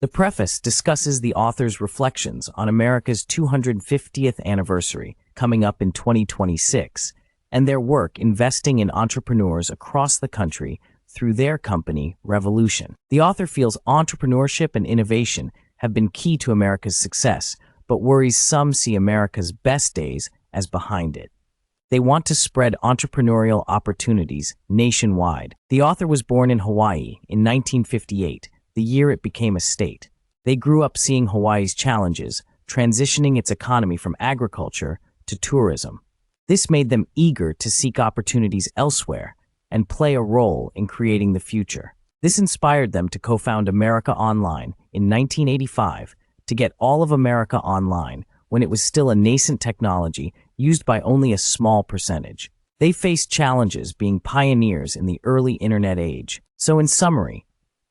The preface discusses the author's reflections on America's 250th anniversary coming up in 2026 and their work investing in entrepreneurs across the country through their company, Revolution. The author feels entrepreneurship and innovation have been key to America's success, but worries some see America's best days as behind it. They want to spread entrepreneurial opportunities nationwide. The author was born in Hawaii in 1958, the year it became a state. They grew up seeing Hawaii's challenges, transitioning its economy from agriculture to tourism. This made them eager to seek opportunities elsewhere and play a role in creating the future. This inspired them to co-found America Online in 1985 to get all of America online when it was still a nascent technology used by only a small percentage. They faced challenges being pioneers in the early internet age. So in summary,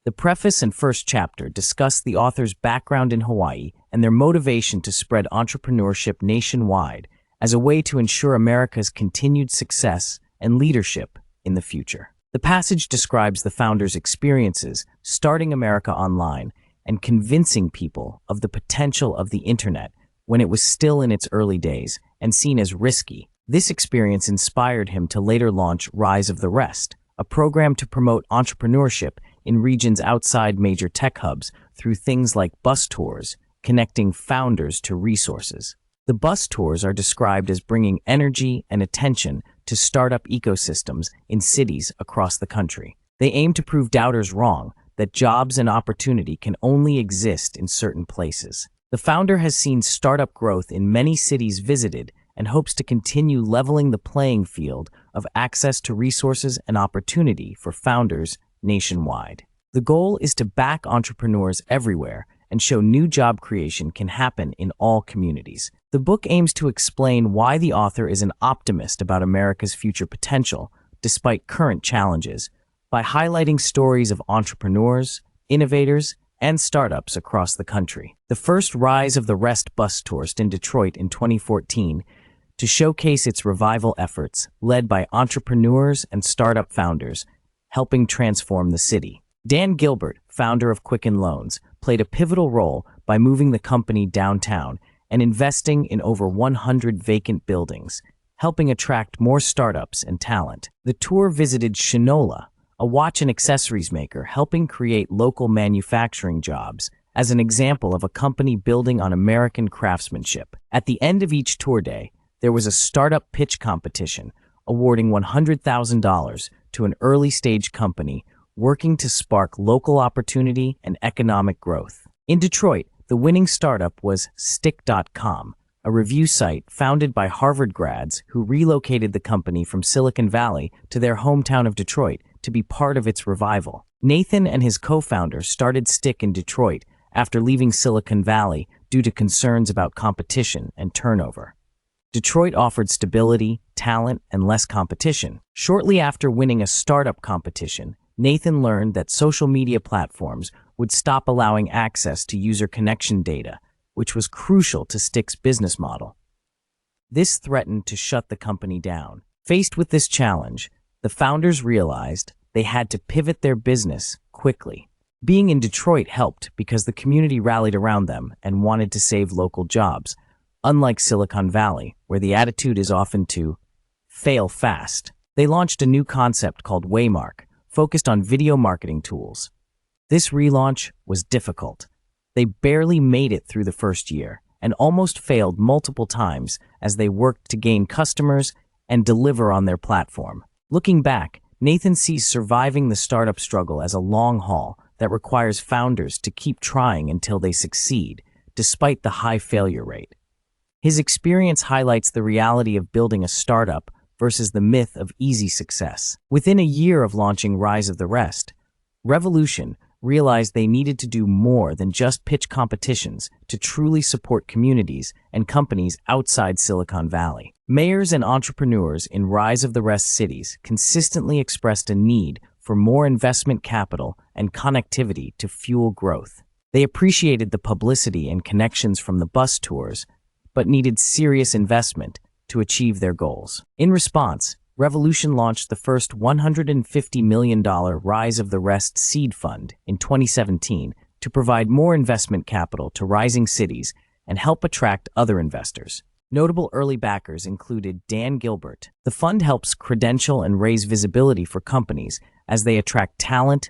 the preface and first chapter discuss the author's background in Hawaii and their motivation to spread entrepreneurship nationwide as a way to ensure America's continued success and leadership in the future. The passage describes the founders' experiences starting America Online and convincing people of the potential of the internet when it was still in its early days and seen as risky. This experience inspired him to later launch Rise of the Rest, a program to promote entrepreneurship in regions outside major tech hubs through things like bus tours, connecting founders to resources. The bus tours are described as bringing energy and attention to startup ecosystems in cities across the country. They aim to prove doubters wrong, that jobs and opportunity can only exist in certain places. The founder has seen startup growth in many cities visited and hopes to continue leveling the playing field of access to resources and opportunity for founders nationwide. The goal is to back entrepreneurs everywhere and show new job creation can happen in all communities. The book aims to explain why the author is an optimist about America's future potential, despite current challenges, by highlighting stories of entrepreneurs, innovators, and startups across the country. The first Rise of the Rest bus toured in Detroit in 2014 to showcase its revival efforts, led by entrepreneurs and startup founders, helping transform the city. Dan Gilbert, founder of Quicken Loans, played a pivotal role by moving the company downtown and investing in over 100 vacant buildings, helping attract more startups and talent. The tour visited Shinola, a watch and accessories maker, helping create local manufacturing jobs, as an example of a company building on American craftsmanship. At the end of each tour day, there was a startup pitch competition, awarding $100,000 to an early-stage company working to spark local opportunity and economic growth. In Detroit, the winning startup was Stick.com, a review site founded by Harvard grads who relocated the company from Silicon Valley to their hometown of Detroit to be part of its revival. Nathan and his co-founder started Stick in Detroit after leaving Silicon Valley due to concerns about competition and turnover. Detroit offered stability, talent, and less competition. Shortly after winning a startup competition, Nathan learned that social media platforms would stop allowing access to user connection data, which was crucial to Stick's business model. This threatened to shut the company down. Faced with this challenge, the founders realized they had to pivot their business quickly. Being in Detroit helped because the community rallied around them and wanted to save local jobs, unlike Silicon Valley, where the attitude is often to fail fast. They launched a new concept called Waymark, focused on video marketing tools. This relaunch was difficult. They barely made it through the first year and almost failed multiple times as they worked to gain customers and deliver on their platform. Looking back, Nathan sees surviving the startup struggle as a long haul that requires founders to keep trying until they succeed, despite the high failure rate. His experience highlights the reality of building a startup versus the myth of easy success. Within a year of launching Rise of the Rest, Revolution realized they needed to do more than just pitch competitions to truly support communities and companies outside Silicon Valley. Mayors and entrepreneurs in Rise of the Rest cities consistently expressed a need for more investment capital and connectivity to fuel growth. They appreciated the publicity and connections from the bus tours, but needed serious investment to achieve their goals. In response, Revolution launched the first $150 million Rise of the Rest seed fund in 2017 to provide more investment capital to rising cities and help attract other investors. Notable early backers included Dan Gilbert. The fund helps credential and raise visibility for companies as they attract talent,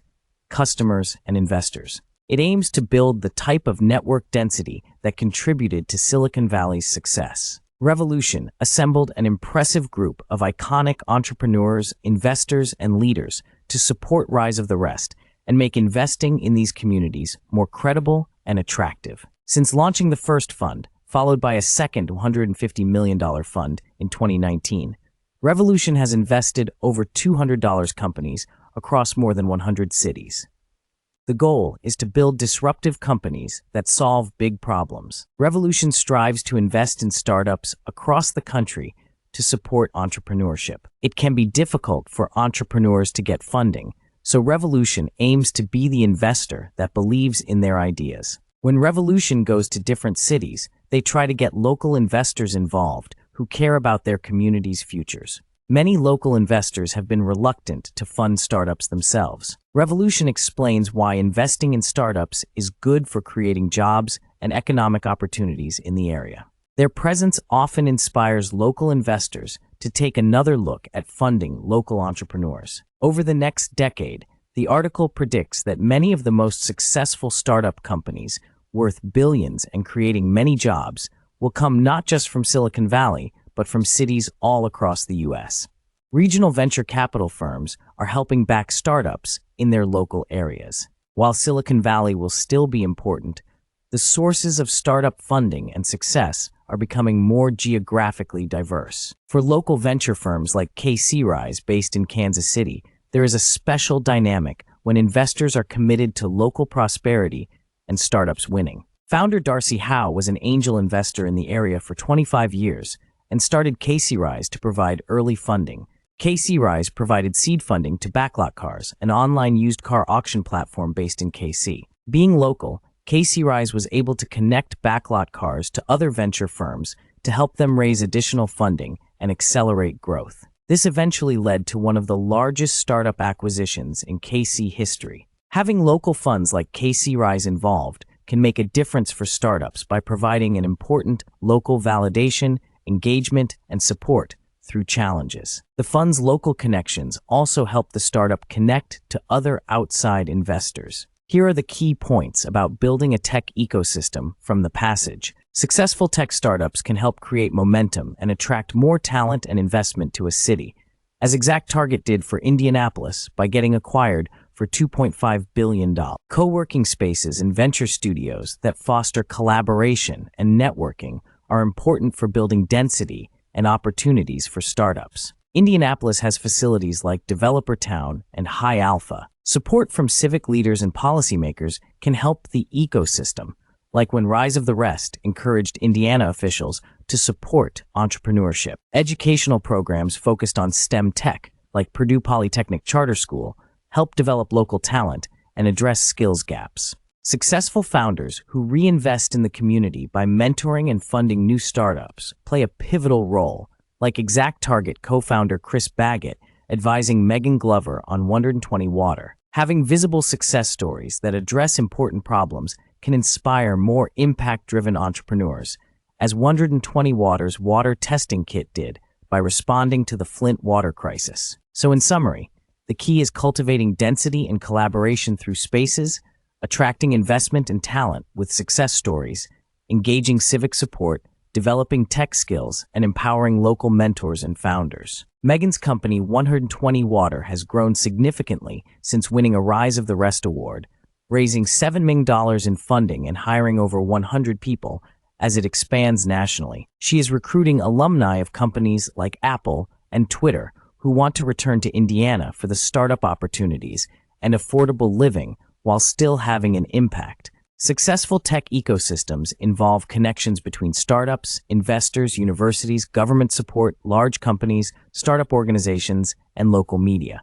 customers, and investors. It aims to build the type of network density that contributed to Silicon Valley's success. Revolution assembled an impressive group of iconic entrepreneurs, investors, and leaders to support Rise of the Rest and make investing in these communities more credible and attractive. Since launching the first fund, followed by a second $150 million fund in 2019, Revolution has invested over $200 companies across more than 100 cities. The goal is to build disruptive companies that solve big problems. Revolution strives to invest in startups across the country to support entrepreneurship. It can be difficult for entrepreneurs to get funding, so Revolution aims to be the investor that believes in their ideas. When Revolution goes to different cities, they try to get local investors involved who care about their community's futures. Many local investors have been reluctant to fund startups themselves. Revolution explains why investing in startups is good for creating jobs and economic opportunities in the area. Their presence often inspires local investors to take another look at funding local entrepreneurs. Over the next decade, the article predicts that many of the most successful startup companies, worth billions and creating many jobs, will come not just from Silicon Valley, but from cities all across the U.S. Regional venture capital firms are helping back startups in their local areas. While Silicon Valley will still be important, the sources of startup funding and success are becoming more geographically diverse. For local venture firms like KC Rise, based in Kansas City, there is a special dynamic when investors are committed to local prosperity and startups winning. Founder Darcy Howe was an angel investor in the area for 25 years and started KC Rise to provide early funding. KC Rise provided seed funding to Backlot Cars, an online used car auction platform based in KC. Being local, KC Rise was able to connect Backlot Cars to other venture firms to help them raise additional funding and accelerate growth. This eventually led to one of the largest startup acquisitions in KC history. Having local funds like KC Rise involved can make a difference for startups by providing an important local validation, engagement, and support through challenges. The fund's local connections also help the startup connect to other outside investors. Here are the key points about building a tech ecosystem from the passage. Successful tech startups can help create momentum and attract more talent and investment to a city, as ExactTarget did for Indianapolis by getting acquired for $2.5 billion. Co-working spaces and venture studios that foster collaboration and networking are important for building density and opportunities for startups. Indianapolis has facilities like Developer Town and High Alpha. Support from civic leaders and policymakers can help the ecosystem, like when Rise of the Rest encouraged Indiana officials to support entrepreneurship. Educational programs focused on STEM tech, like Purdue Polytechnic Charter School, help develop local talent and address skills gaps. Successful founders who reinvest in the community by mentoring and funding new startups play a pivotal role, like ExactTarget co-founder Chris Baggett advising Megan Glover on 120 Water. Having visible success stories that address important problems can inspire more impact-driven entrepreneurs, as 120 Water's water testing kit did by responding to the Flint water crisis. So in summary, the key is cultivating density and collaboration through spaces, attracting investment and talent with success stories, engaging civic support, developing tech skills, and empowering local mentors and founders. Megan's company, 120 Water, has grown significantly since winning a Rise of the Rest award, raising $7 million in funding and hiring over 100 people as it expands nationally. She is recruiting alumni of companies like Apple and Twitter who want to return to Indiana for the startup opportunities and affordable living while still having an impact. Successful tech ecosystems involve connections between startups, investors, universities, government support, large companies, startup organizations, and local media.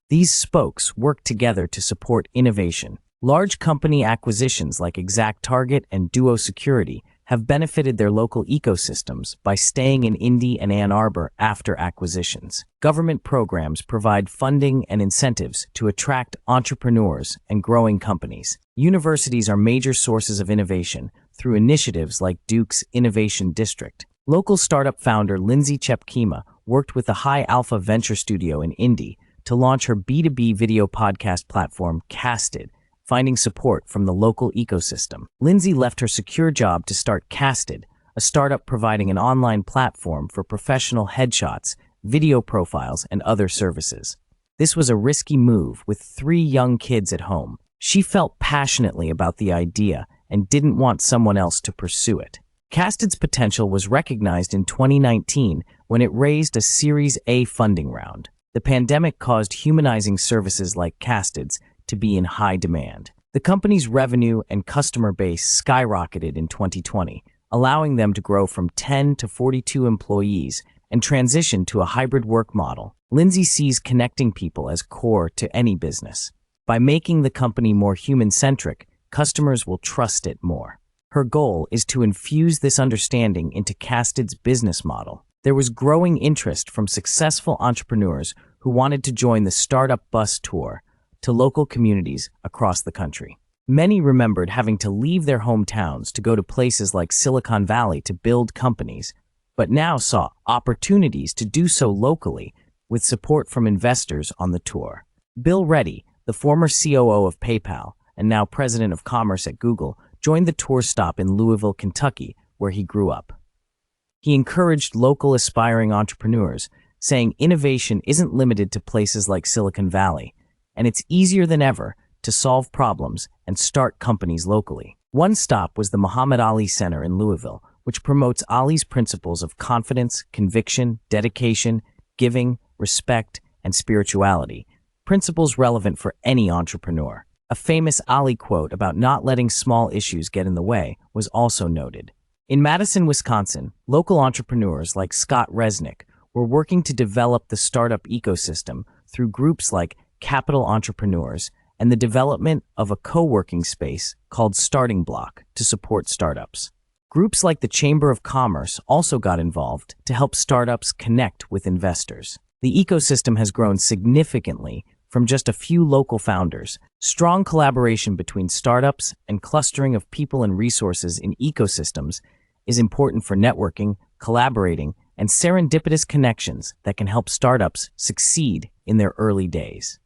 These spokes work together to support innovation. Large company acquisitions like ExactTarget and Duo Security have benefited their local ecosystems by staying in Indy and Ann Arbor after acquisitions. Government programs provide funding and incentives to attract entrepreneurs and growing companies. Universities are major sources of innovation through initiatives like Duke's Innovation District. Local startup founder Lindsay Chepkema worked with the High Alpha Venture Studio in Indy to launch her B2B video podcast platform, Casted, finding support from the local ecosystem. Lindsay left her secure job to start Casted, a startup providing an online platform for professional headshots, video profiles, and other services. This was a risky move with 3 young kids at home. She felt passionately about the idea and didn't want someone else to pursue it. Casted's potential was recognized in 2019 when it raised a Series A funding round. The pandemic caused humanizing services like Casted's to be in high demand. The company's revenue and customer base skyrocketed in 2020, allowing them to grow from 10 to 42 employees and transition to a hybrid work model. Lindsay sees connecting people as core to any business. By making the company more human-centric, customers will trust it more. Her goal is to infuse this understanding into Casted's business model. There was growing interest from successful entrepreneurs who wanted to join the Startup Bus Tour to local communities across the country. Many remembered having to leave their hometowns to go to places like Silicon Valley to build companies, but now saw opportunities to do so locally with support from investors on the tour. Bill Reddy, the former COO of PayPal and now president of commerce at Google, joined the tour stop in Louisville, Kentucky, where he grew up. He encouraged local aspiring entrepreneurs, saying innovation isn't limited to places like Silicon Valley, and it's easier than ever to solve problems and start companies locally. One stop was the Muhammad Ali Center in Louisville, which promotes Ali's principles of confidence, conviction, dedication, giving, respect, and spirituality, principles relevant for any entrepreneur. A famous Ali quote about not letting small issues get in the way was also noted. In Madison, Wisconsin, local entrepreneurs like Scott Resnick were working to develop the startup ecosystem through groups like Capital Entrepreneurs and the development of a co-working space called Starting Block to support startups. Groups like the Chamber of Commerce also got involved to help startups connect with investors. The ecosystem has grown significantly from just a few local founders. Strong collaboration between startups and clustering of people and resources in ecosystems is important for networking, collaborating, and serendipitous connections that can help startups succeed in their early days.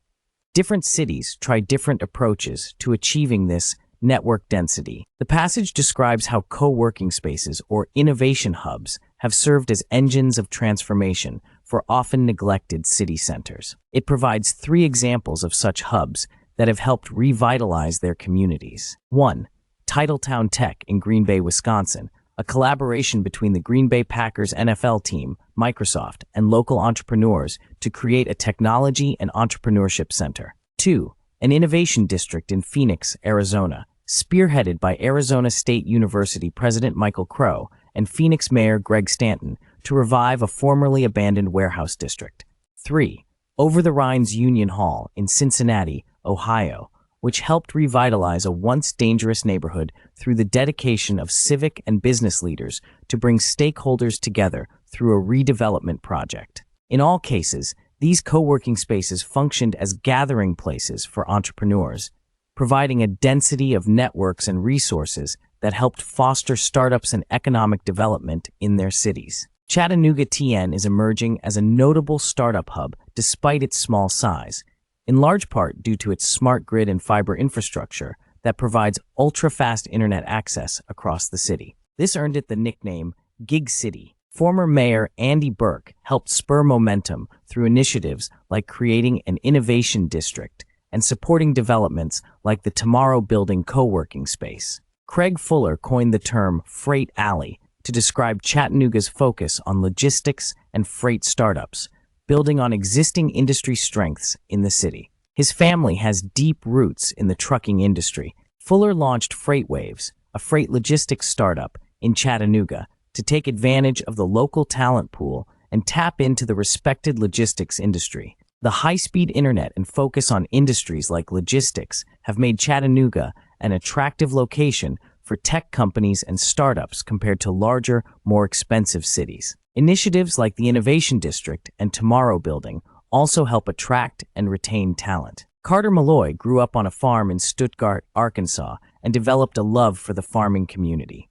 Different cities try different approaches to achieving this network density. The passage describes how co-working spaces or innovation hubs have served as engines of transformation for often neglected city centers. It provides 3 examples of such hubs that have helped revitalize their communities. 1. Titletown Tech in Green Bay, Wisconsin, a collaboration between the Green Bay Packers NFL team, Microsoft, and local entrepreneurs to create a technology and entrepreneurship center. 2. An innovation district in Phoenix, Arizona, spearheaded by Arizona State University President Michael Crow and Phoenix Mayor Greg Stanton to revive a formerly abandoned warehouse district. 3. Over the Rhine's Union Hall in Cincinnati, Ohio, which helped revitalize a once dangerous neighborhood through the dedication of civic and business leaders to bring stakeholders together through a redevelopment project. In all cases, these co-working spaces functioned as gathering places for entrepreneurs, providing a density of networks and resources that helped foster startups and economic development in their cities. Chattanooga TN is emerging as a notable startup hub despite its small size, in large part due to its smart grid and fiber infrastructure that provides ultra-fast internet access across the city. This earned it the nickname Gig City. Former Mayor Andy Burke helped spur momentum through initiatives like creating an innovation district and supporting developments like the Tomorrow Building co-working space. Craig Fuller coined the term Freight Alley to describe Chattanooga's focus on logistics and freight startups, building on existing industry strengths in the city. His family has deep roots in the trucking industry. Fuller launched FreightWaves, a freight logistics startup in Chattanooga, to take advantage of the local talent pool and tap into the respected logistics industry. The high-speed internet and focus on industries like logistics have made Chattanooga an attractive location for tech companies and startups compared to larger, more expensive cities. Initiatives like the Innovation District and Tomorrow Building also help attract and retain talent. Carter Malloy grew up on a farm in Stuttgart, Arkansas, and developed a love for the farming community.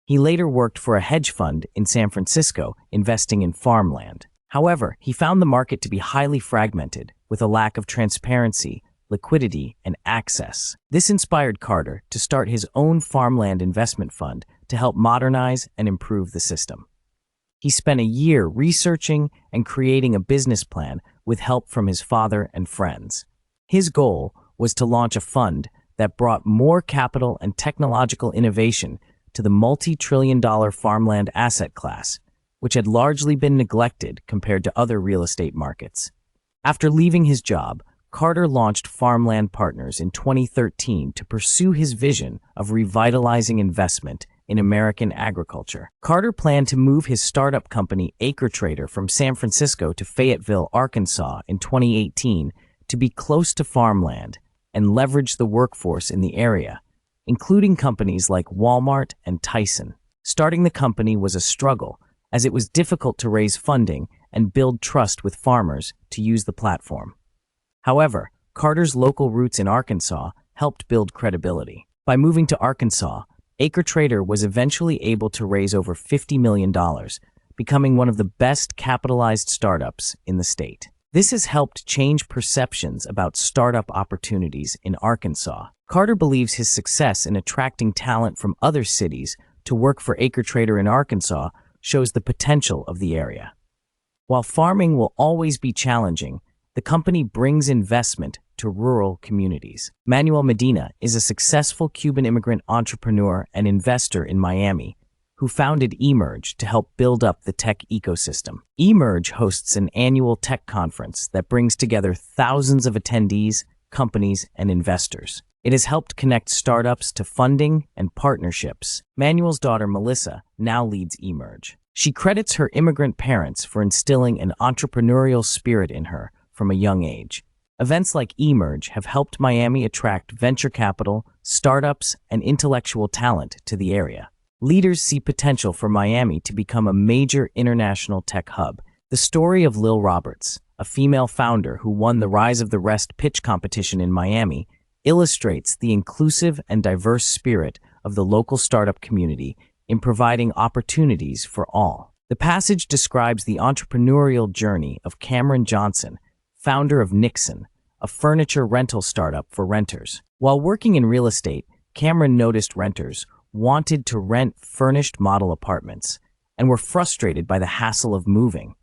He later worked for a hedge fund in San Francisco, investing in farmland. However, he found the market to be highly fragmented, with a lack of transparency, liquidity, and access. This inspired Carter to start his own farmland investment fund to help modernize and improve the system. He spent a year researching and creating a business plan with help from his father and friends. His goal was to launch a fund that brought more capital and technological innovation to the multi-trillion-dollar farmland asset class, which had largely been neglected compared to other real estate markets. After leaving his job, Carter launched Farmland Partners in 2013 to pursue his vision of revitalizing investment in American agriculture. Carter planned to move his startup company AcreTrader from San Francisco to Fayetteville, Arkansas in 2018 to be close to farmland and leverage the workforce in the area, including companies like Walmart and Tyson. Starting the company was a struggle, as it was difficult to raise funding and build trust with farmers to use the platform. However, Carter's local roots in Arkansas helped build credibility. By moving to Arkansas, AcreTrader was eventually able to raise over $50 million, becoming one of the best capitalized startups in the state. This has helped change perceptions about startup opportunities in Arkansas. Carter believes his success in attracting talent from other cities to work for AcreTrader in Arkansas shows the potential of the area. While farming will always be challenging, the company brings investment to rural communities. Manuel Medina is a successful Cuban immigrant entrepreneur and investor in Miami who founded Emerge to help build up the tech ecosystem. Emerge hosts an annual tech conference that brings together thousands of attendees, companies, and investors. It has helped connect startups to funding and partnerships. Manuel's daughter, Melissa, now leads Emerge. She credits her immigrant parents for instilling an entrepreneurial spirit in her from a young age. Events like Emerge have helped Miami attract venture capital, startups, and intellectual talent to the area. Leaders see potential for Miami to become a major international tech hub. The story of Lil Roberts, a female founder who won the Rise of the Rest pitch competition in Miami, illustrates the inclusive and diverse spirit of the local startup community in providing opportunities for all. The passage describes the entrepreneurial journey of Cameron Johnson, founder of Nixon, a furniture rental startup for renters. While working in real estate, Cameron noticed renters wanted to rent furnished model apartments and were frustrated by the hassle of moving.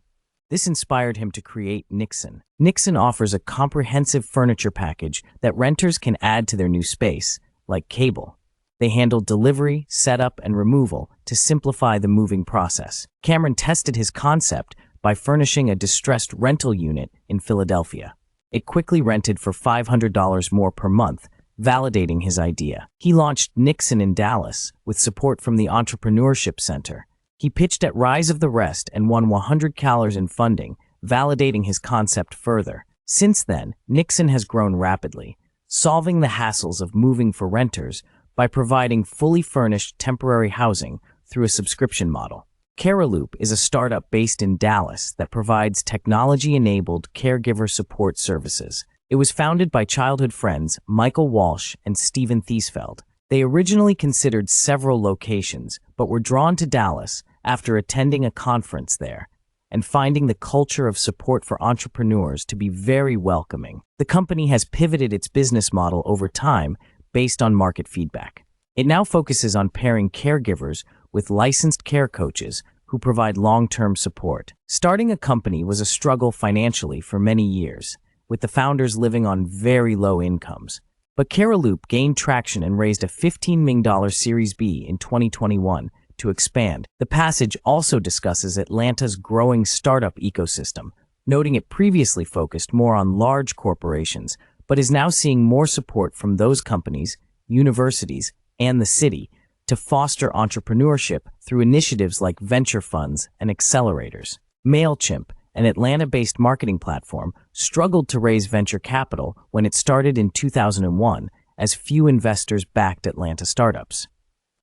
This inspired him to create Nixon. Nixon offers a comprehensive furniture package that renters can add to their new space, like cable. They handle delivery, setup, and removal to simplify the moving process. Cameron tested his concept by furnishing a distressed rental unit in Philadelphia. It quickly rented for $500 more per month, validating his idea. He launched Nixon in Dallas with support from the Entrepreneurship Center. He pitched at Rise of the Rest and won $100,000 in funding, validating his concept further. Since then, Nixon has grown rapidly, solving the hassles of moving for renters by providing fully furnished temporary housing through a subscription model. Caraloop is a startup based in Dallas that provides technology-enabled caregiver support services. It was founded by childhood friends Michael Walsh and Steven Thiesfeld. They originally considered several locations, but were drawn to Dallas after attending a conference there and finding the culture of support for entrepreneurs to be very welcoming. The company has pivoted its business model over time based on market feedback. It now focuses on pairing caregivers with licensed care coaches who provide long-term support. Starting a company was a struggle financially for many years, with the founders living on very low incomes. But Caraloop gained traction and raised a $15 million Series B in 2021 to expand. The passage also discusses Atlanta's growing startup ecosystem, noting it previously focused more on large corporations, but is now seeing more support from those companies, universities, and the city to foster entrepreneurship through initiatives like venture funds and accelerators. MailChimp, an Atlanta-based marketing platform, struggled to raise venture capital when it started in 2001, as few investors backed Atlanta startups.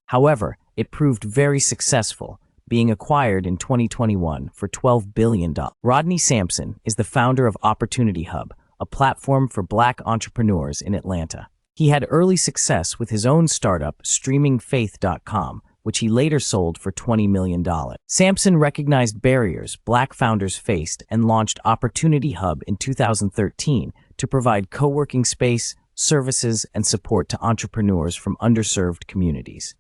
However, it proved very successful, being acquired in 2021 for $12 billion. Rodney Sampson is the founder of Opportunity Hub, a platform for Black entrepreneurs in Atlanta. He had early success with his own startup, streamingfaith.com, which he later sold for $20 million. Sampson recognized barriers Black founders faced and launched Opportunity Hub in 2013 to provide co-working space, services, and support to entrepreneurs from underserved communities.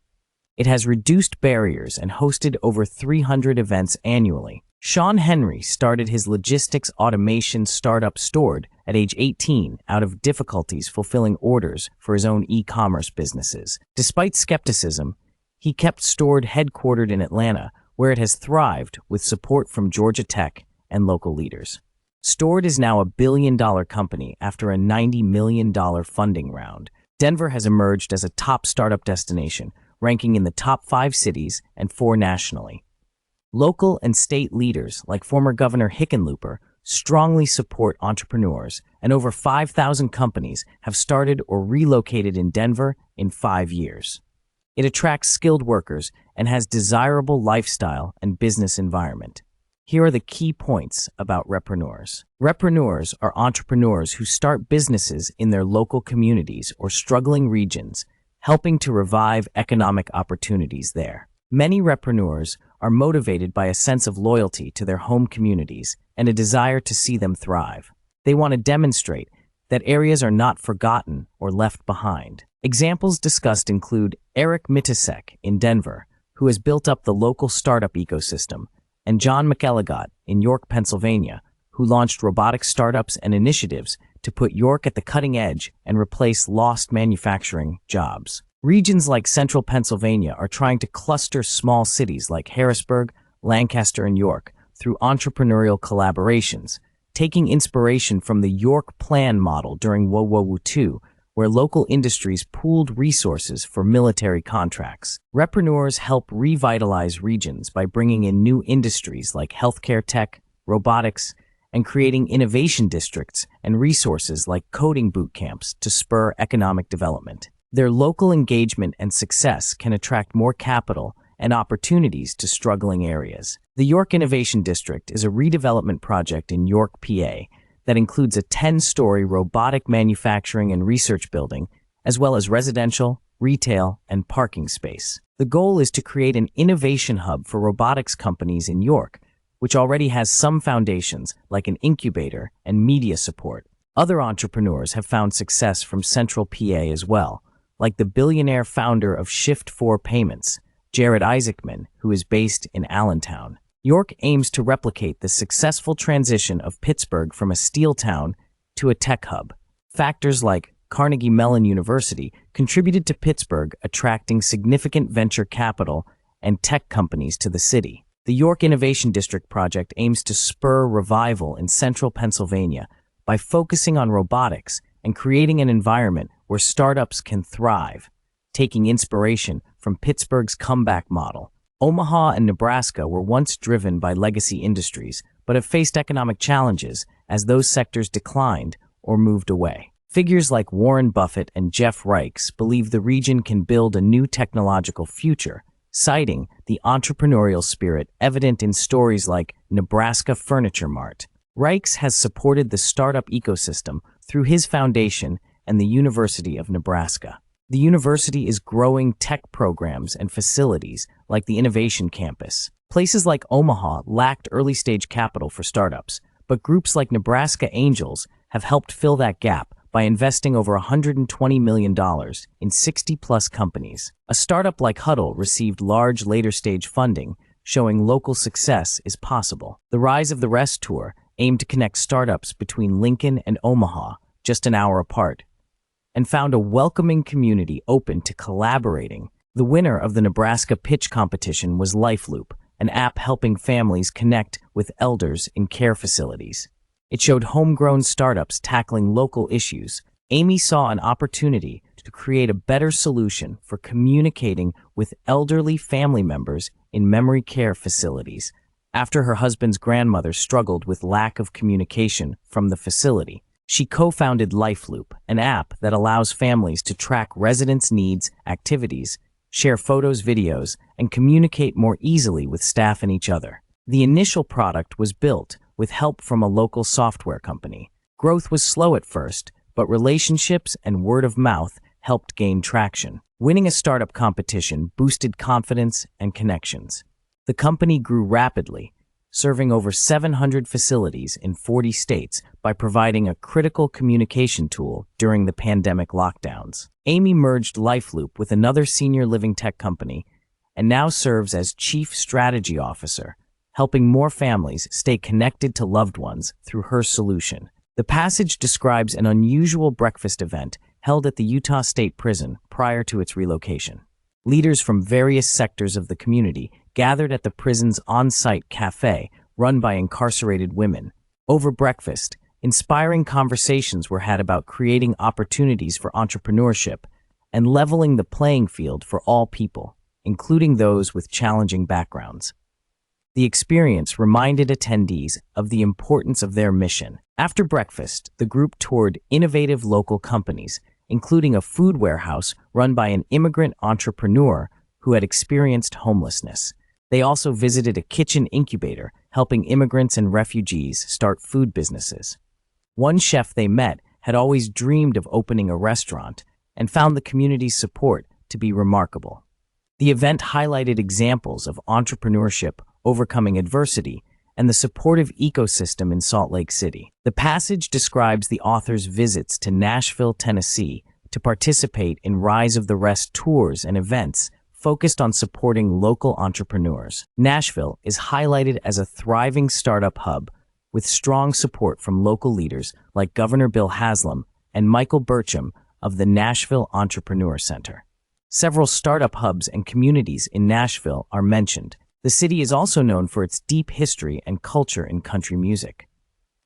It has reduced barriers and hosted over 300 events annually. Sean Henry started his logistics automation startup Stored at age 18 out of difficulties fulfilling orders for his own e-commerce businesses. Despite skepticism, he kept Stored headquartered in Atlanta, where it has thrived with support from Georgia Tech and local leaders. Stored is now a billion-dollar company after a $90 million funding round. Denver has emerged as a top startup destination, ranking in the top 5 cities and 4 nationally. Local and state leaders, like former Governor Hickenlooper, strongly support entrepreneurs, and over 5,000 companies have started or relocated in Denver in 5 years. It attracts skilled workers and has desirable lifestyle and business environment. Here are the key points about repreneurs. Repreneurs are entrepreneurs who start businesses in their local communities or struggling regions, helping to revive economic opportunities there. Many repreneurs are motivated by a sense of loyalty to their home communities and a desire to see them thrive. They want to demonstrate that areas are not forgotten or left behind. Examples discussed include Eric Mitasek in Denver, who has built up the local startup ecosystem, and John McElligott in York, Pennsylvania, who launched robotic startups and initiatives to put York at the cutting edge and replace lost manufacturing jobs. Regions like central Pennsylvania are trying to cluster small cities like Harrisburg, Lancaster, and York through entrepreneurial collaborations, taking inspiration from the York Plan model during World War II, where local industries pooled resources for military contracts. Repreneurs help revitalize regions by bringing in new industries like healthcare tech, robotics, and creating innovation districts and resources like coding boot camps to spur economic development. Their local engagement and success can attract more capital and opportunities to struggling areas. The York Innovation District is a redevelopment project in York, PA, that includes a 10-story robotic manufacturing and research building, as well as residential, retail, and parking space. The goal is to create an innovation hub for robotics companies in York, which already has some foundations like an incubator and media support. Other entrepreneurs have found success from Central PA as well, like the billionaire founder of Shift4 Payments, Jared Isaacman, who is based in Allentown. York aims to replicate the successful transition of Pittsburgh from a steel town to a tech hub. Factors like Carnegie Mellon University contributed to Pittsburgh attracting significant venture capital and tech companies to the city. The York Innovation District project aims to spur revival in central Pennsylvania by focusing on robotics and creating an environment where startups can thrive, taking inspiration from Pittsburgh's comeback model. Omaha and Nebraska were once driven by legacy industries, but have faced economic challenges as those sectors declined or moved away. Figures like Warren Buffett and Jeff Reichs believe the region can build a new technological future, citing the entrepreneurial spirit evident in stories like Nebraska Furniture Mart. Reichs has supported the startup ecosystem through his foundation and the University of Nebraska. The university is growing tech programs and facilities like the Innovation Campus. Places like Omaha lacked early-stage capital for startups, but groups like Nebraska Angels have helped fill that gap by investing over $120 million in 60-plus companies. A startup like Huddle received large later-stage funding, showing local success is possible. The Rise of the Rest tour aimed to connect startups between Lincoln and Omaha, just an hour apart, and found a welcoming community open to collaborating. The winner of the Nebraska Pitch Competition was LifeLoop, an app helping families connect with elders in care facilities. It showed homegrown startups tackling local issues. Amy saw an opportunity to create a better solution for communicating with elderly family members in memory care facilities after her husband's grandmother struggled with lack of communication from the facility. She co-founded LifeLoop, an app that allows families to track residents' needs, activities, share photos, videos, and communicate more easily with staff and each other. The initial product was built with help from a local software company. Growth was slow at first, but relationships and word of mouth helped gain traction. Winning a startup competition boosted confidence and connections. The company grew rapidly, serving over 700 facilities in 40 states by providing a critical communication tool during the pandemic lockdowns. Amy merged LifeLoop with another senior living tech company and now serves as Chief Strategy Officer, helping more families stay connected to loved ones through her solution. The passage describes an unusual breakfast event held at the Utah State Prison prior to its relocation. Leaders from various sectors of the community gathered at the prison's on-site cafe run by incarcerated women. Over breakfast, inspiring conversations were had about creating opportunities for entrepreneurship and leveling the playing field for all people, including those with challenging backgrounds. The experience reminded attendees of the importance of their mission. After breakfast, the group toured innovative local companies, including a food warehouse run by an immigrant entrepreneur who had experienced homelessness. They also visited a kitchen incubator, helping immigrants and refugees start food businesses. One chef they met had always dreamed of opening a restaurant and found the community's support to be remarkable. The event highlighted examples of entrepreneurship overcoming adversity and the supportive ecosystem in Salt Lake City. The passage describes the author's visits to Nashville, Tennessee, to participate in Rise of the Rest tours and events focused on supporting local entrepreneurs. Nashville is highlighted as a thriving startup hub with strong support from local leaders like Governor Bill Haslam and Michael Burcham of the Nashville Entrepreneur Center. Several startup hubs and communities in Nashville are mentioned. The city is also known for its deep history and culture in country music.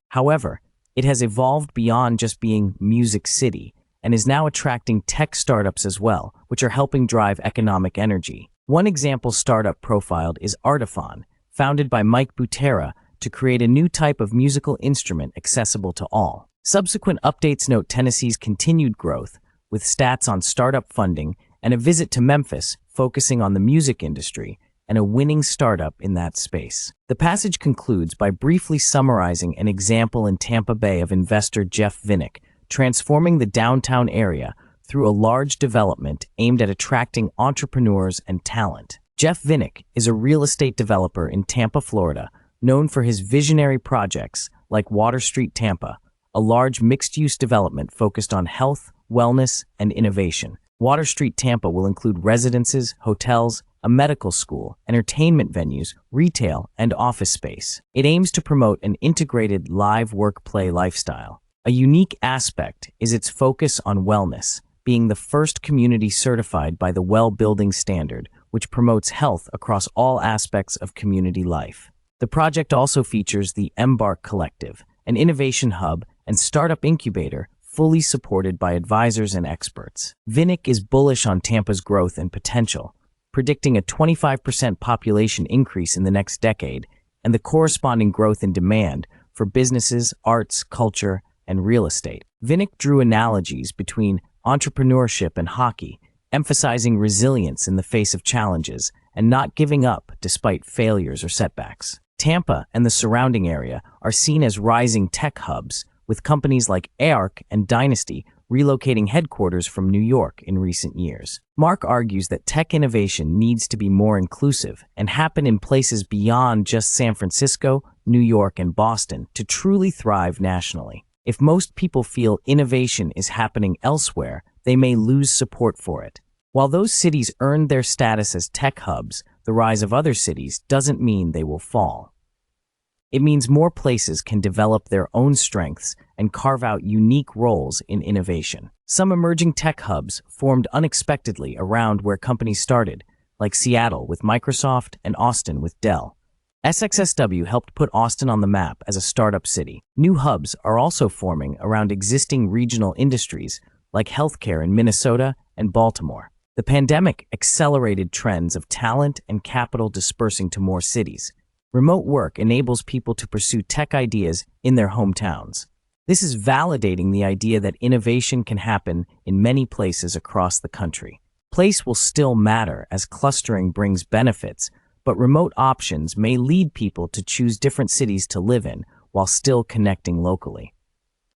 However, it has evolved beyond just being Music City and is now attracting tech startups as well, which are helping drive economic energy. One example startup profiled is Artiphon, founded by Mike Butera to create a new type of musical instrument accessible to all. Subsequent updates note Tennessee's continued growth, with stats on startup funding and a visit to Memphis focusing on the music industry and a winning startup in that space. The passage concludes by briefly summarizing an example in Tampa Bay of investor Jeff Vinnick transforming the downtown area through a large development aimed at attracting entrepreneurs and talent. Jeff Vinnick is a real estate developer in Tampa, Florida, known for his visionary projects like Water Street Tampa, a large mixed-use development focused on health, wellness, and innovation. Water Street Tampa will include residences, hotels, a medical school, entertainment venues, retail, and office space. It aims to promote an integrated live work-play lifestyle. A unique aspect is its focus on wellness, being the first community certified by the Well Building Standard, which promotes health across all aspects of community life. The project also features the Embark Collective, an innovation hub and startup incubator fully supported by advisors and experts. Vinnick is bullish on Tampa's growth and potential, predicting a 25% population increase in the next decade and the corresponding growth in demand for businesses, arts, culture, and real estate. Vinnick drew analogies between entrepreneurship and hockey, emphasizing resilience in the face of challenges and not giving up despite failures or setbacks. Tampa and the surrounding area are seen as rising tech hubs, with companies like ARC and Dynasty relocating headquarters from New York in recent years. Mark argues that tech innovation needs to be more inclusive and happen in places beyond just San Francisco, New York, and Boston to truly thrive nationally. If most people feel innovation is happening elsewhere, they may lose support for it. While those cities earned their status as tech hubs, the rise of other cities doesn't mean they will fall. It means more places can develop their own strengths and carve out unique roles in innovation. Some emerging tech hubs formed unexpectedly around where companies started, like Seattle with Microsoft and Austin with Dell. SXSW helped put Austin on the map as a startup city. New hubs are also forming around existing regional industries like healthcare in Minnesota and Baltimore. The pandemic accelerated trends of talent and capital dispersing to more cities. Remote work enables people to pursue tech ideas in their hometowns. This is validating the idea that innovation can happen in many places across the country. Place will still matter as clustering brings benefits, but remote options may lead people to choose different cities to live in while still connecting locally.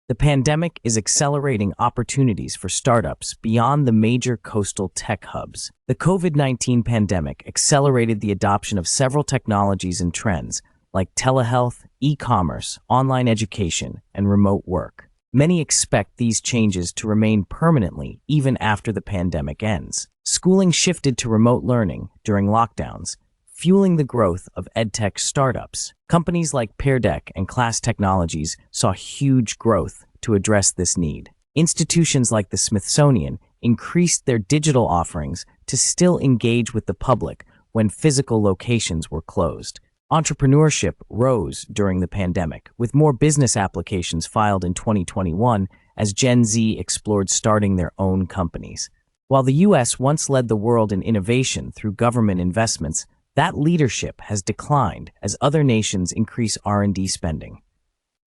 The pandemic is accelerating opportunities for startups beyond the major coastal tech hubs. The COVID-19 pandemic accelerated the adoption of several technologies and trends like telehealth, e-commerce, online education, and remote work. Many expect these changes to remain permanently even after the pandemic ends. Schooling shifted to remote learning during lockdowns, fueling the growth of edtech startups. Companies like Pear Deck and Class Technologies saw huge growth to address this need. Institutions like the Smithsonian increased their digital offerings to still engage with the public when physical locations were closed. Entrepreneurship rose during the pandemic, with more business applications filed in 2021 as Gen Z explored starting their own companies. While the U.S. once led the world in innovation through government investments, that leadership has declined as other nations increase R&D spending.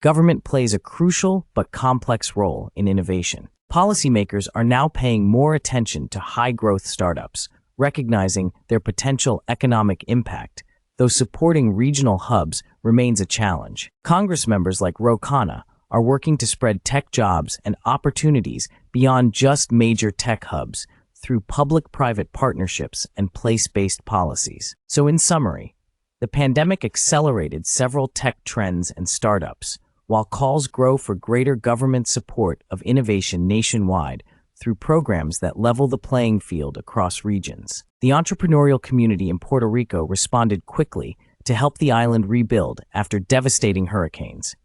Government plays a crucial but complex role in innovation. Policymakers are now paying more attention to high-growth startups, recognizing their potential economic impact, though supporting regional hubs remains a challenge. Congress members like Ro Khanna are working to spread tech jobs and opportunities beyond just major tech hubs through public-private partnerships and place-based policies. So in summary, the pandemic accelerated several tech trends and startups, while calls grow for greater government support of innovation nationwide through programs that level the playing field across regions. The entrepreneurial community in Puerto Rico responded quickly to help the island rebuild after devastating hurricanes.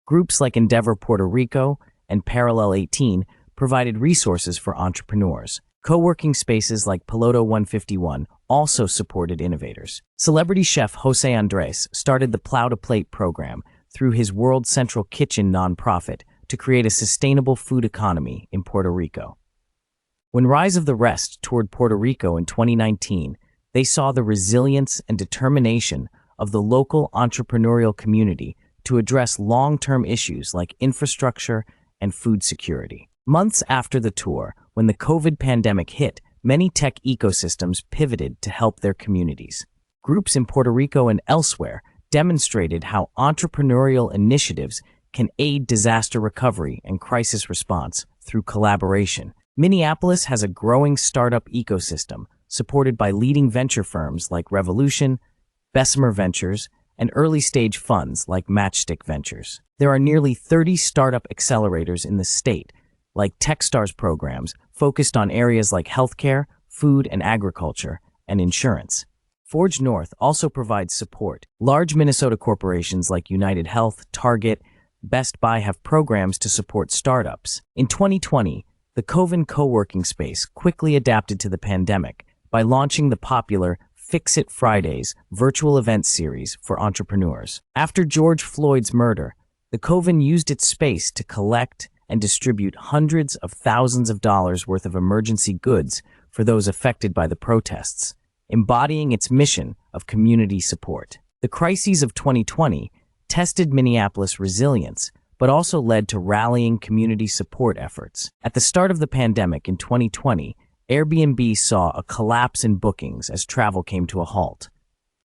Groups like Endeavor Puerto Rico and Parallel 18 provided resources for entrepreneurs. Co-working spaces like Piloto 151 also supported innovators. Celebrity chef Jose Andres started the Plow to Plate program through his World Central Kitchen nonprofit to create a sustainable food economy in Puerto Rico. When Rise of the Rest toured Puerto Rico in 2019, they saw the resilience and determination of the local entrepreneurial community to address long-term issues like infrastructure and food security. Months after the tour, when the COVID pandemic hit, many tech ecosystems pivoted to help their communities. Groups in Puerto Rico and elsewhere demonstrated how entrepreneurial initiatives can aid disaster recovery and crisis response through collaboration. Minneapolis has a growing startup ecosystem supported by leading venture firms like Revolution, Bessemer Ventures, and early-stage funds like Matchstick Ventures. There are nearly 30 startup accelerators in the state, like Techstars programs focused on areas like healthcare, food and agriculture, and insurance. Forge North also provides support. Large Minnesota corporations like United Health, Target, Best Buy have programs to support startups. In 2020, the Coven co-working space quickly adapted to the pandemic by launching the popular Fix It Fridays virtual event series for entrepreneurs. After George Floyd's murder, the Coven used its space to collect and distribute hundreds of thousands of dollars worth of emergency goods for those affected by the protests, embodying its mission of community support. The crises of 2020 tested Minneapolis' resilience, but also led to rallying community support efforts. At the start of the pandemic in 2020, Airbnb saw a collapse in bookings as travel came to a halt.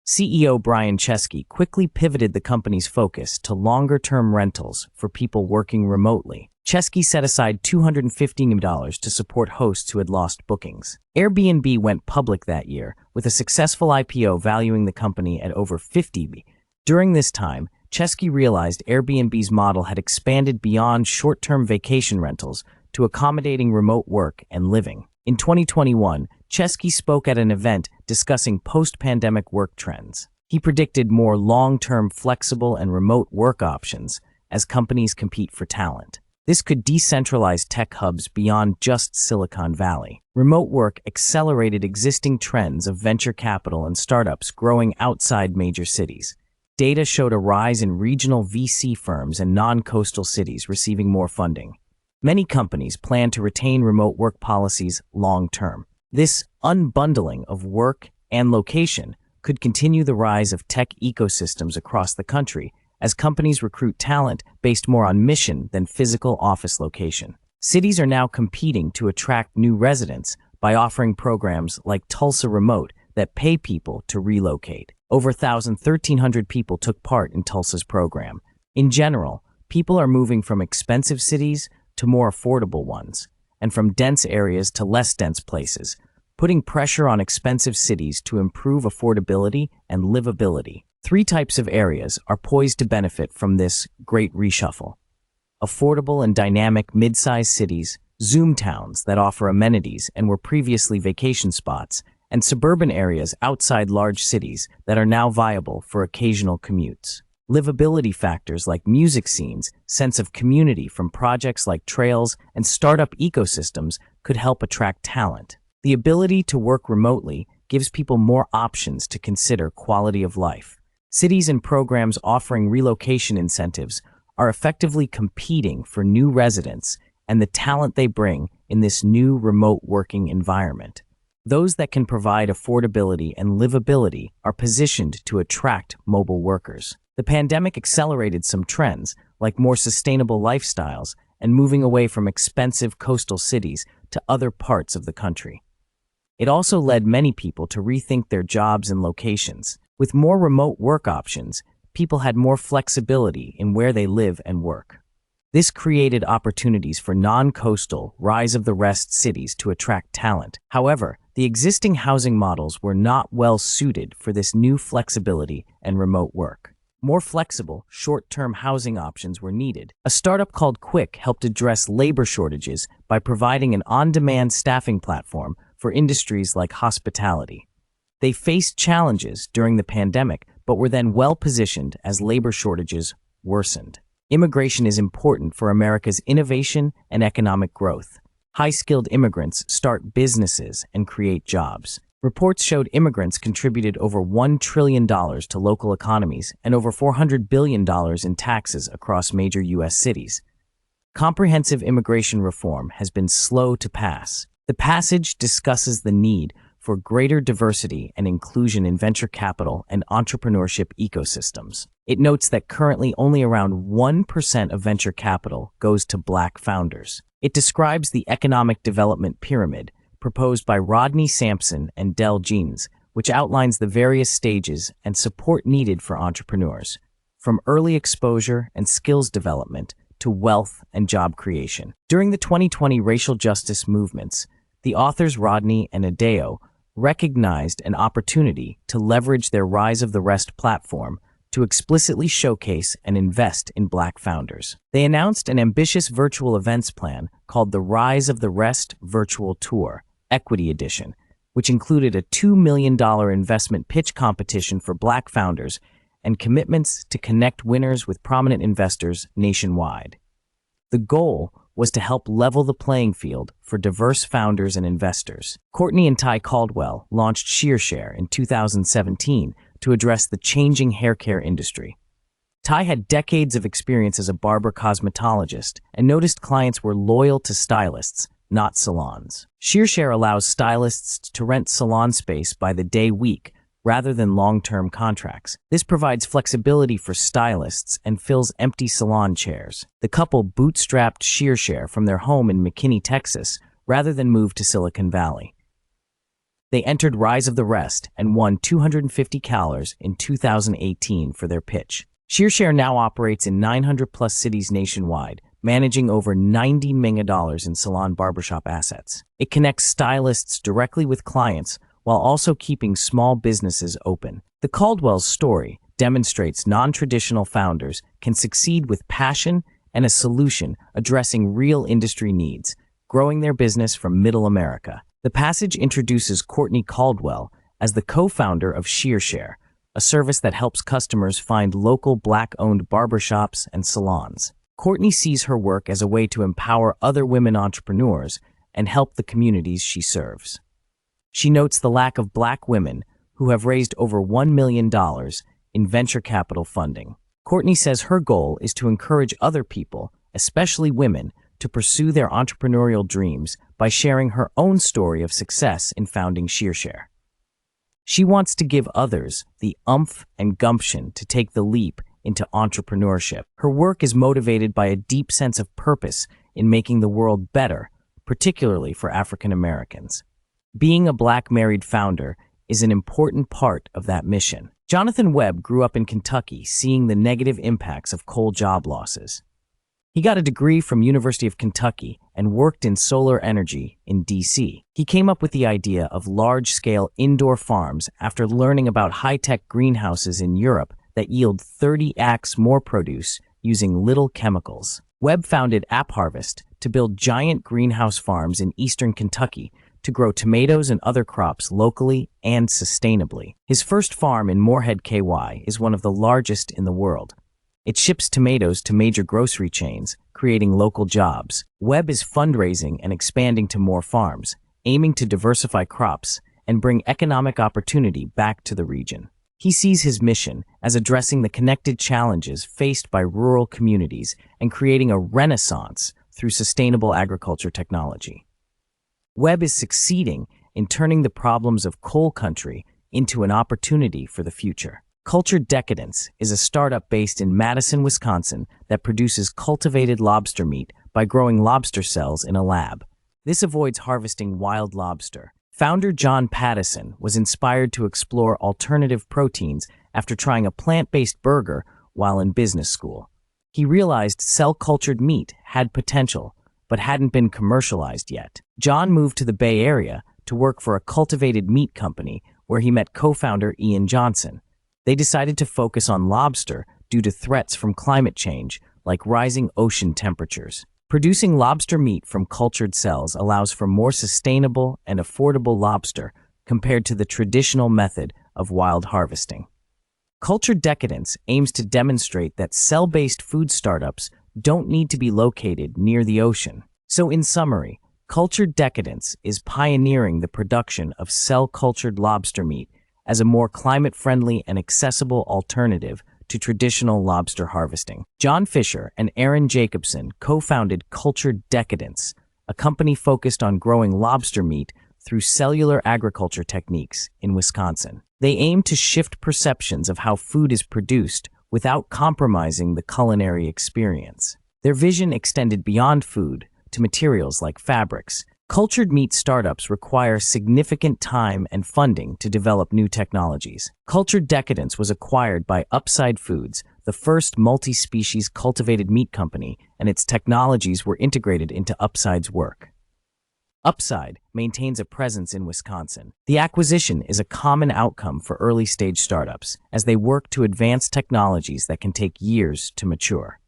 CEO Brian Chesky quickly pivoted the company's focus to longer-term rentals for people working remotely. Chesky set aside $250 million to support hosts who had lost bookings. Airbnb went public that year with a successful IPO valuing the company at over $50 million. During this time, Chesky realized Airbnb's model had expanded beyond short-term vacation rentals to accommodating remote work and living. In 2021, Chesky spoke at an event discussing post-pandemic work trends. He predicted more long-term flexible and remote work options as companies compete for talent. This could decentralize tech hubs beyond just Silicon Valley. Remote work accelerated existing trends of venture capital and startups growing outside major cities. Data showed a rise in regional VC firms and non-coastal cities receiving more funding. Many companies plan to retain remote work policies long-term. This unbundling of work and location could continue the rise of tech ecosystems across the country as companies recruit talent based more on mission than physical office location. Cities are now competing to attract new residents by offering programs like Tulsa Remote that pay people to relocate. Over 1,300 people took part in Tulsa's program. In general, people are moving from expensive cities to more affordable ones, and from dense areas to less dense places, putting pressure on expensive cities to improve affordability and livability. Three types of areas are poised to benefit from this great reshuffle: affordable and dynamic mid-sized cities, Zoom towns that offer amenities and were previously vacation spots, and suburban areas outside large cities that are now viable for occasional commutes. Livability factors like music scenes, sense of community from projects like trails, and startup ecosystems could help attract talent. The ability to work remotely gives people more options to consider quality of life. Cities and programs offering relocation incentives are effectively competing for new residents and the talent they bring in this new remote working environment. Those that can provide affordability and livability are positioned to attract mobile workers. The pandemic accelerated some trends, like more sustainable lifestyles and moving away from expensive coastal cities to other parts of the country. It also led many people to rethink their jobs and locations. With more remote work options, people had more flexibility in where they live and work. This created opportunities for non-coastal, rise-of-the-rest cities to attract talent. However, the existing housing models were not well suited for this new flexibility and remote work. More flexible, short-term housing options were needed. A startup called Quick helped address labor shortages by providing an on-demand staffing platform for industries like hospitality. They faced challenges during the pandemic, but were then well-positioned as labor shortages worsened. Immigration is important for America's innovation and economic growth. High-skilled immigrants start businesses and create jobs. Reports showed immigrants contributed over $1 trillion to local economies and over $400 billion in taxes across major U.S. cities. Comprehensive immigration reform has been slow to pass. The passage discusses the need for greater diversity and inclusion in venture capital and entrepreneurship ecosystems. It notes that currently only around 1% of venture capital goes to Black founders. It describes the economic development pyramid proposed by Rodney Sampson and Del Jeans, which outlines the various stages and support needed for entrepreneurs, from early exposure and skills development to wealth and job creation. During the 2020 racial justice movements, the authors Rodney and Adeo recognized an opportunity to leverage their Rise of the Rest platform to explicitly showcase and invest in Black founders. They announced an ambitious virtual events plan called the Rise of the Rest Virtual Tour, Equity Edition, which included a $2 million investment pitch competition for Black founders and commitments to connect winners with prominent investors nationwide. The goal was to help level the playing field for diverse founders and investors. Courtney and Ty Caldwell launched ShearShare in 2017 to address the changing hair care industry. Ty had decades of experience as a barber cosmetologist and noticed clients were loyal to stylists, not salons. ShearShare allows stylists to rent salon space by the day week rather than long-term contracts. This provides flexibility for stylists and fills empty salon chairs. The couple bootstrapped ShearShare from their home in McKinney, Texas, rather than move to Silicon Valley. They entered Rise of the Rest and won $250,000 in 2018 for their pitch. ShearShare now operates in 900-plus cities nationwide, managing over $90 million in salon barbershop assets. It connects stylists directly with clients while also keeping small businesses open. The Caldwell's story demonstrates non-traditional founders can succeed with passion and a solution addressing real industry needs, growing their business from Middle America. The passage introduces Courtney Caldwell as the co-founder of ShearShare, a service that helps customers find local Black-owned barbershops and salons. Courtney sees her work as a way to empower other women entrepreneurs and help the communities she serves. She notes the lack of Black women who have raised over $1 million in venture capital funding. Courtney says her goal is to encourage other people, especially women, to pursue their entrepreneurial dreams by sharing her own story of success in founding ShearShare. She wants to give others the oomph and gumption to take the leap into entrepreneurship. Her work is motivated by a deep sense of purpose in making the world better, particularly for African Americans. Being a Black married founder is an important part of that mission. Jonathan Webb grew up in Kentucky, seeing the negative impacts of coal job losses. He got a degree from University of Kentucky and worked in solar energy in D.C. He came up with the idea of large-scale indoor farms after learning about high-tech greenhouses in Europe that yield 30x more produce using little chemicals. Webb founded AppHarvest to build giant greenhouse farms in eastern Kentucky to grow tomatoes and other crops locally and sustainably. His first farm in Morehead, KY, is one of the largest in the world. It ships tomatoes to major grocery chains, creating local jobs. Webb is fundraising and expanding to more farms, aiming to diversify crops and bring economic opportunity back to the region. He sees his mission as addressing the connected challenges faced by rural communities and creating a renaissance through sustainable agriculture technology. Webb is succeeding in turning the problems of coal country into an opportunity for the future. Cultured Decadence is a startup based in Madison, Wisconsin that produces cultivated lobster meat by growing lobster cells in a lab. This avoids harvesting wild lobster. Founder John Pattison was inspired to explore alternative proteins after trying a plant-based burger while in business school. He realized cell-cultured meat had potential, but hadn't been commercialized yet. John moved to the Bay Area to work for a cultivated meat company where he met co-founder Ian Johnson. They decided to focus on lobster due to threats from climate change, like rising ocean temperatures. Producing lobster meat from cultured cells allows for more sustainable and affordable lobster compared to the traditional method of wild harvesting. Cultured Decadence aims to demonstrate that cell-based food startups don't need to be located near the ocean. So in summary, Cultured Decadence is pioneering the production of cell-cultured lobster meat as a more climate-friendly and accessible alternative to traditional lobster harvesting. John Fisher and Aaron Jacobson co-founded Cultured Decadence, a company focused on growing lobster meat through cellular agriculture techniques in Wisconsin. They aim to shift perceptions of how food is produced without compromising the culinary experience. Their vision extended beyond food to materials like fabrics. Cultured meat startups require significant time and funding to develop new technologies. Cultured Decadence was acquired by Upside Foods, the first multi-species cultivated meat company, and its technologies were integrated into Upside's work. Upside maintains a presence in Wisconsin. The acquisition is a common outcome for early-stage startups as they work to advance technologies that can take years to mature.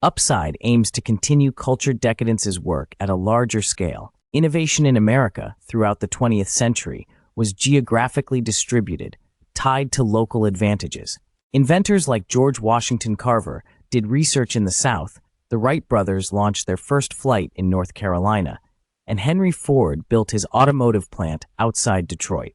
Upside aims to continue Cultured Decadence's work at a larger scale. Innovation in America throughout the 20th century was geographically distributed, tied to local advantages. Inventors like George Washington Carver did research in the South, the Wright brothers launched their first flight in North Carolina, and Henry Ford built his automotive plant outside Detroit.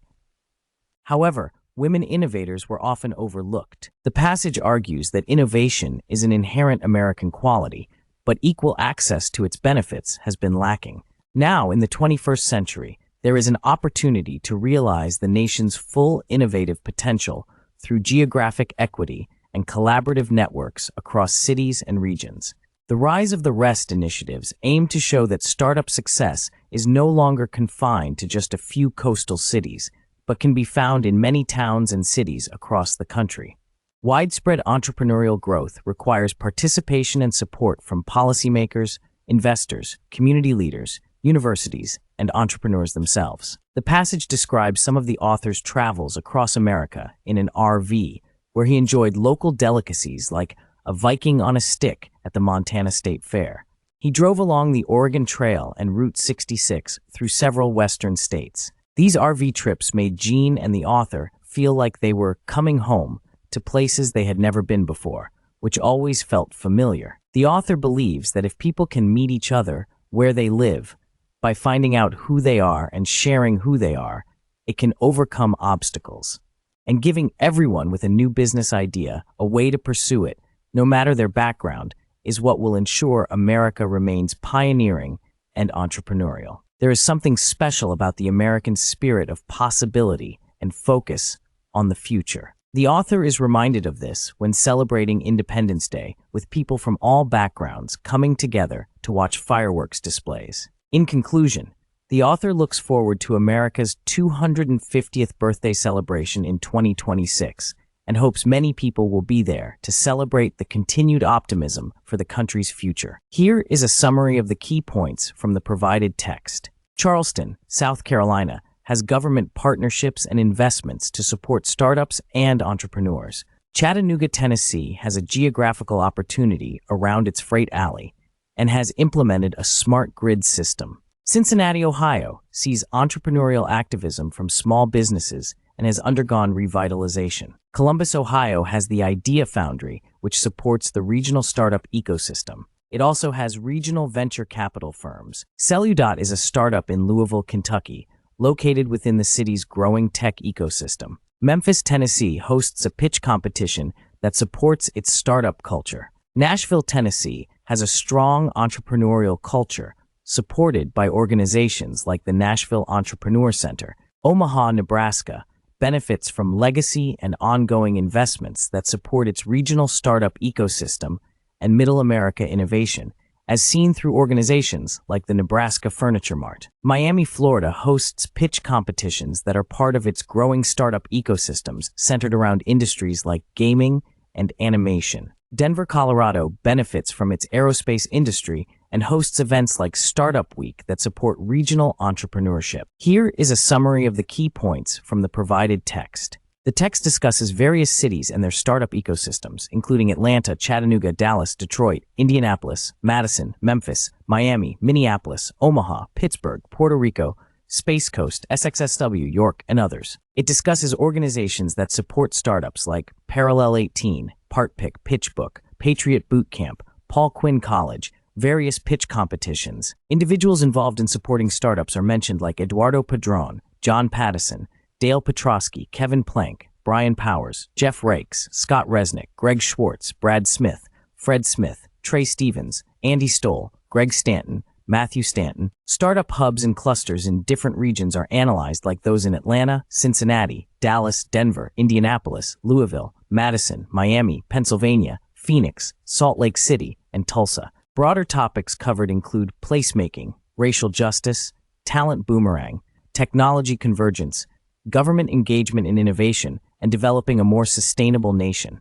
However, women innovators were often overlooked. The passage argues that innovation is an inherent American quality, but equal access to its benefits has been lacking. Now, in the 21st century, there is an opportunity to realize the nation's full innovative potential through geographic equity and collaborative networks across cities and regions. The Rise of the Rest initiatives aim to show that startup success is no longer confined to just a few coastal cities, but can be found in many towns and cities across the country. Widespread entrepreneurial growth requires participation and support from policymakers, investors, community leaders, universities, and entrepreneurs themselves. The passage describes some of the author's travels across America in an RV, where he enjoyed local delicacies like a Viking on a stick at the Montana State Fair. He drove along the Oregon Trail and Route 66 through several western states. These RV trips made Gene and the author feel like they were coming home to places they had never been before, which always felt familiar. The author believes that if people can meet each other where they live, by finding out who they are and sharing who they are, it can overcome obstacles. And giving everyone with a new business idea a way to pursue it, no matter their background, is what will ensure America remains pioneering and entrepreneurial. There is something special about the American spirit of possibility and focus on the future. The author is reminded of this when celebrating Independence Day with people from all backgrounds coming together to watch fireworks displays. In conclusion, The author looks forward to America's 250th birthday celebration in 2026 and hopes many people will be there to celebrate the continued optimism for the country's future. Here is a summary of the key points from the provided text. Charleston, South Carolina, has government partnerships and investments to support startups and entrepreneurs. Chattanooga, Tennessee, has a geographical opportunity around its freight alley and has implemented a smart grid system. Cincinnati, Ohio, sees entrepreneurial activism from small businesses and has undergone revitalization. Columbus, Ohio, has the Idea Foundry, which supports the regional startup ecosystem. It also has regional venture capital firms. Celudot is a startup in Louisville, Kentucky, located within the city's growing tech ecosystem. Memphis, Tennessee, hosts a pitch competition that supports its startup culture. Nashville, Tennessee, has a strong entrepreneurial culture, supported by organizations like the Nashville Entrepreneur Center. Omaha, Nebraska, benefits from legacy and ongoing investments that support its regional startup ecosystem and Middle America innovation, as seen through organizations like the Nebraska Furniture Mart. Miami, Florida, hosts pitch competitions that are part of its growing startup ecosystems centered around industries like gaming and animation. Denver, Colorado, benefits from its aerospace industry and hosts events like Startup Week that support regional entrepreneurship. Here is a summary of the key points from the provided text. The text discusses various cities and their startup ecosystems, including Atlanta, Chattanooga, Dallas, Detroit, Indianapolis, Madison, Memphis, Miami, Minneapolis, Omaha, Pittsburgh, Puerto Rico, Space Coast, SXSW, York, and others. It discusses organizations that support startups like Parallel 18, PartPick, PitchBook, Patriot Boot Camp, Paul Quinn College, various pitch competitions. Individuals involved in supporting startups are mentioned like Eduardo Padron, John Pattison, Dale Petrosky, Kevin Plank, Brian Powers, Jeff Rakes, Scott Resnick, Greg Schwartz, Brad Smith, Fred Smith, Trey Stevens, Andy Stoll, Greg Stanton, Matthew Stanton. Startup hubs and clusters in different regions are analyzed like those in Atlanta, Cincinnati, Dallas, Denver, Indianapolis, Louisville, Madison, Miami, Pennsylvania, Phoenix, Salt Lake City, and Tulsa. Broader topics covered include placemaking, racial justice, talent boomerang, technology convergence, government engagement in innovation, and developing a more sustainable nation.